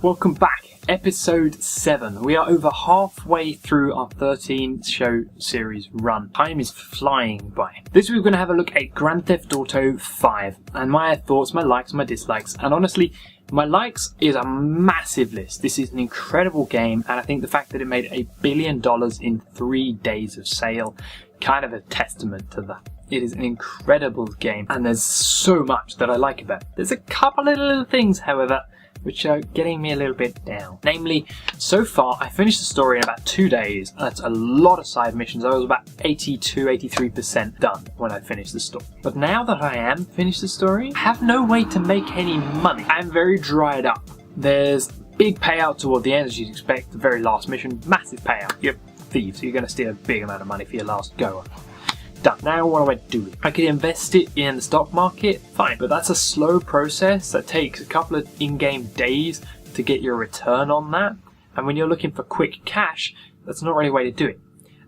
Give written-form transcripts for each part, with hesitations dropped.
Welcome back, episode 7. We are over halfway through our 13 show series run. Time is flying by. This week we're going to have a look at Grand Theft Auto 5 and my thoughts, my likes, my dislikes, and honestly, my likes is a massive list. This is an incredible game, and I think the fact that it made $1 billion in 3 days of sale, kind of a testament to that. It is an incredible game, and there's so much that I like about it. There's a couple of little things, however, which are getting me a little bit down. Namely, so far I finished the story in about 2 days. That's a lot of side missions. I was about 83% done when I finished the story. But now that I am finished the story, I have no way to make any money. I'm very dried up. There's big payout toward the end, as you'd expect. The very last mission, massive payout. You're thieves, so you're going to steal a big amount of money for your last go. Done. Now what do I do with it? I could invest it in the stock market, fine, but that's a slow process that takes a couple of in-game days to get your return on that, and when you're looking for quick cash, that's not really a way to do it.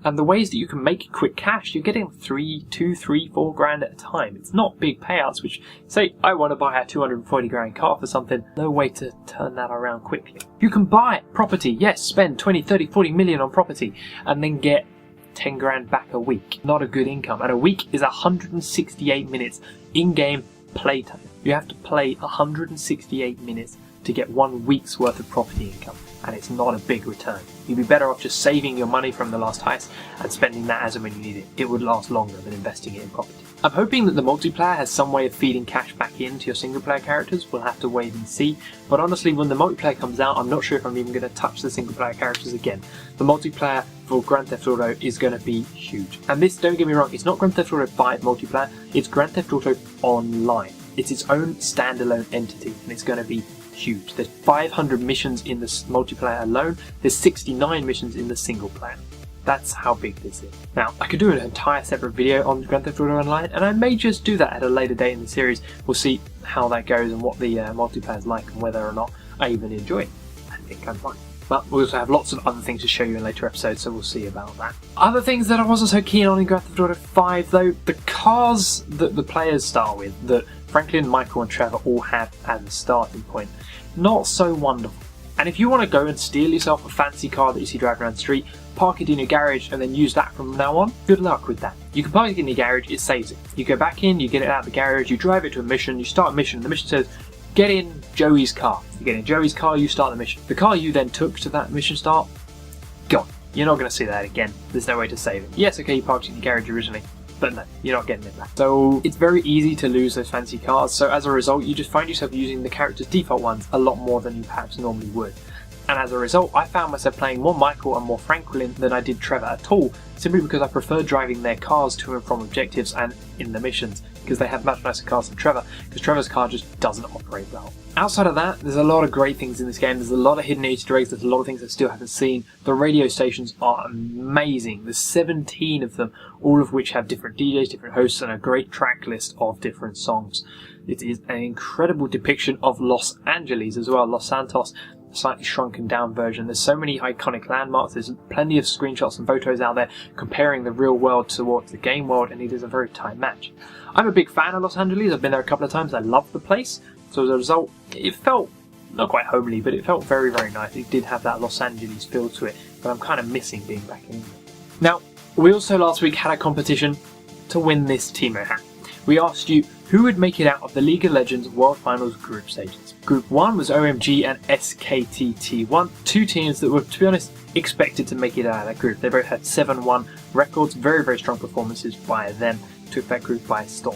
And the ways that you can make quick cash, you're getting 2, 3, 4 grand at a time. It's not big payouts, which say I want to buy a 240 grand car for something, no way to turn that around quickly. You can buy property, yes, spend 20, 30, 40 million on property, and then get 10 grand back a week. Not a good income. And a week is 168 minutes in-game playtime. You have to play 168 minutes to get 1 week's worth of property income. And it's not a big return. You'd be better off just saving your money from the last heist and spending that as and when you need it. It would last longer than investing it in property. I'm hoping that the multiplayer has some way of feeding cash back into your single player characters. We'll have to wait and see. But honestly, when the multiplayer comes out, I'm not sure if I'm even going to touch the single player characters again. The multiplayer for Grand Theft Auto is going to be huge. And this, don't get me wrong, it's not Grand Theft Auto 5 multiplayer, it's Grand Theft Auto Online. It's its own standalone entity, and it's going to be huge. There's 500 missions in the multiplayer alone, there's 69 missions in the single player. That's how big this is. Now, I could do an entire separate video on Grand Theft Auto Online, and I may just do that at a later date in the series. We'll see how that goes and what the multiplayer is like and whether or not I even enjoy it. I think I'm fine. But we also have lots of other things to show you in later episodes, so we'll see about that. Other things that I wasn't so keen on in Grand Theft Auto 5, though, the cars that the players start with, that Franklin, Michael and Trevor all have as a starting point, not so wonderful. And if you want to go and steal yourself a fancy car that you see driving around the street, park it in your garage and then use that from now on, good luck with that. You can park it in your garage, it saves it. You go back in, you get it out of the garage, you drive it to a mission, you start a mission, the mission says, get in Joey's car. You get in Joey's car, you start the mission. The car you then took to that mission start, gone. You're not going to see that again. There's no way to save it. Yes, okay, you parked it in your garage originally, but no, you're not getting it back. So it's very easy to lose those fancy cars, so as a result, you just find yourself using the character's default ones a lot more than you perhaps normally would. And as a result, I found myself playing more Michael and more Franklin than I did Trevor at all, simply because I prefer driving their cars to and from objectives and in the missions, because they have much nicer cars than Trevor, because Trevor's car just doesn't operate well. Outside of that, there's a lot of great things in this game. There's a lot of hidden Easter eggs, there's a lot of things I still haven't seen. The radio stations are amazing. There's 17 of them, all of which have different DJs, different hosts, and a great track list of different songs. It is an incredible depiction of Los Angeles as well, Los Santos, slightly shrunken down version. There's so many iconic landmarks, there's plenty of screenshots and photos out there comparing the real world towards the game world, and it is a very tight match. I'm a big fan of Los Angeles, I've been there a couple of times, I love the place, so as a result it felt not quite homely, but it felt very, very nice. It did have that Los Angeles feel to it, but I'm kind of missing being back in England. Now, we also last week had a competition to win this Teemo hat. We asked you who would make it out of the League of Legends World Finals group stages. Group 1 was OMG and SKTT1, two teams that were, to be honest, expected to make it out of that group. They both had 7-1 records, very, very strong performances by them, took that group by storm.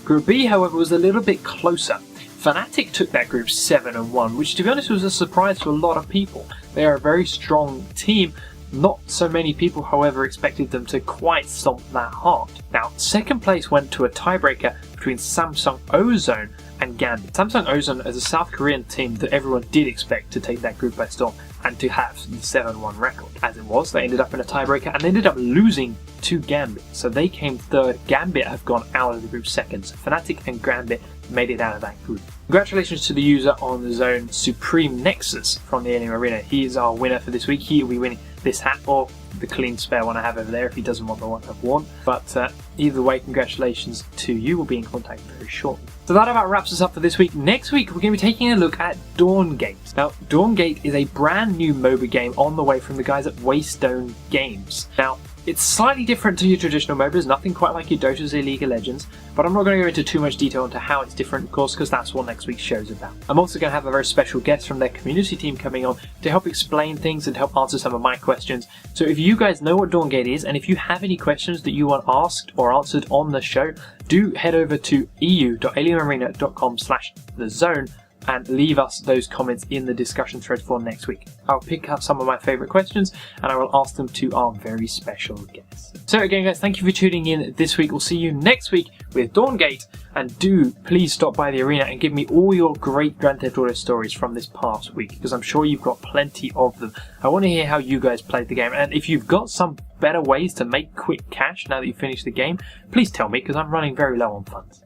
Group B, however, was a little bit closer. Fnatic took that group 7-1, which to be honest was a surprise to a lot of people. They are a very strong team. Not so many people, however, expected them to quite stomp that hard. Now, second place went to a tiebreaker between Samsung Ozone and Gambit. Samsung Ozone is a South Korean team that everyone did expect to take that group by storm and to have the 7-1 record. As it was, they ended up in a tiebreaker and they ended up losing to Gambit. So they came third. Gambit have gone out of the group second. So Fnatic and Gambit made it out of that group. Congratulations to the user on the zone Supreme Nexus from the Alien Arena. He is our winner for this week. He will be winning this hat, or the clean spare one I have over there if he doesn't want the one I've worn. But either way, congratulations to you. We'll be in contact very shortly. So that about wraps us up for this week. Next week, we're going to be taking a look at Dawngate. Now, Dawngate is a brand new MOBA game on the way from the guys at Waystone Games. Now, it's slightly different to your traditional MOBAs, nothing quite like your Dotas or League of Legends, but I'm not going to go into too much detail into how it's different, of course, because that's what next week's show's about. I'm also going to have a very special guest from their community team coming on to help explain things and help answer some of my questions. So if you guys know what Dawngate is, and if you have any questions that you want asked or answered on the show, do head over to eu.alienarena.com/thezone and leave us those comments in the discussion thread for next week. I'll pick up some of my favourite questions and I will ask them to our very special guests. So again guys, thank you for tuning in this week. We'll see you next week with Dawngate, and do please stop by the arena and give me all your great Grand Theft Auto stories from this past week, because I'm sure you've got plenty of them. I want to hear how you guys played the game, and if you've got some better ways to make quick cash now that you've finished the game, please tell me, because I'm running very low on funds.